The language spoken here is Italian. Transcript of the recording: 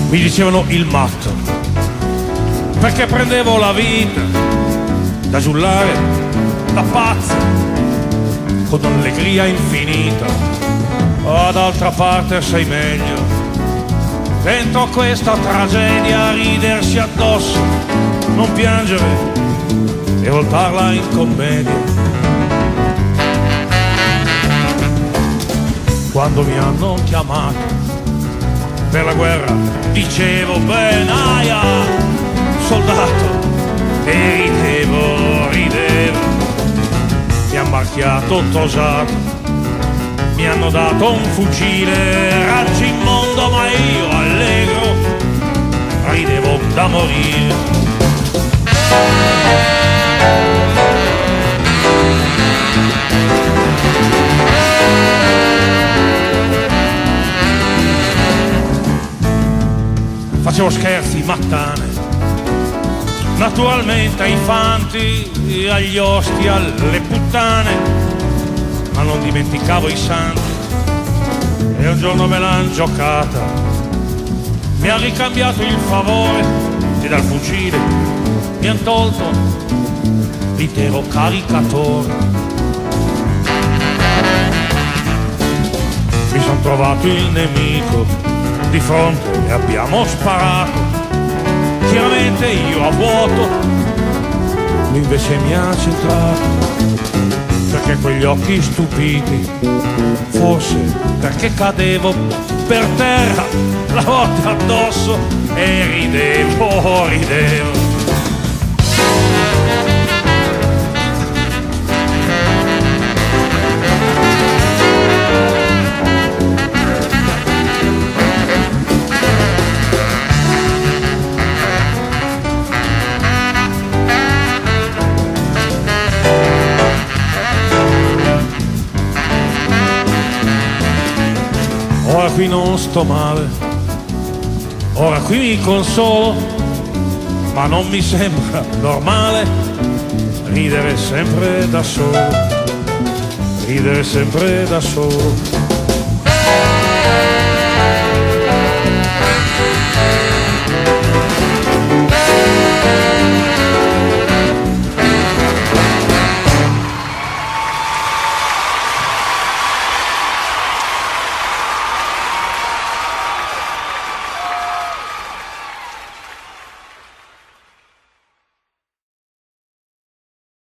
Mi dicevano il matto, perché prendevo la vita da giullare, da pazzo, con allegria infinita. Oh, d'altra parte sei meglio, dentro questa tragedia ridersi addosso, non piangere e voltarla in commedia. Quando mi hanno chiamato per la guerra dicevo benaia, soldato, e ridevo. Mi han marchiato tosato, mi hanno dato un fucile, raggi in mondo, ma io allegro ridevo da morire. Facevo scherzi, mattane, naturalmente ai fanti, agli osti, alle puttane, ma non dimenticavo i santi. E un giorno me l'han giocata, mi ha ricambiato il favore e dal fucile mi han tolto l'intero caricatore. Mi son trovato il nemico di fronte e abbiamo sparato, chiaramente io a vuoto, lui invece mi ha centrato, perché quegli occhi stupiti, forse perché cadevo per terra, la botte addosso e ridevo. Ora qui non sto male, ora qui mi consolo, ma non mi sembra normale ridere sempre da solo, ridere sempre da solo.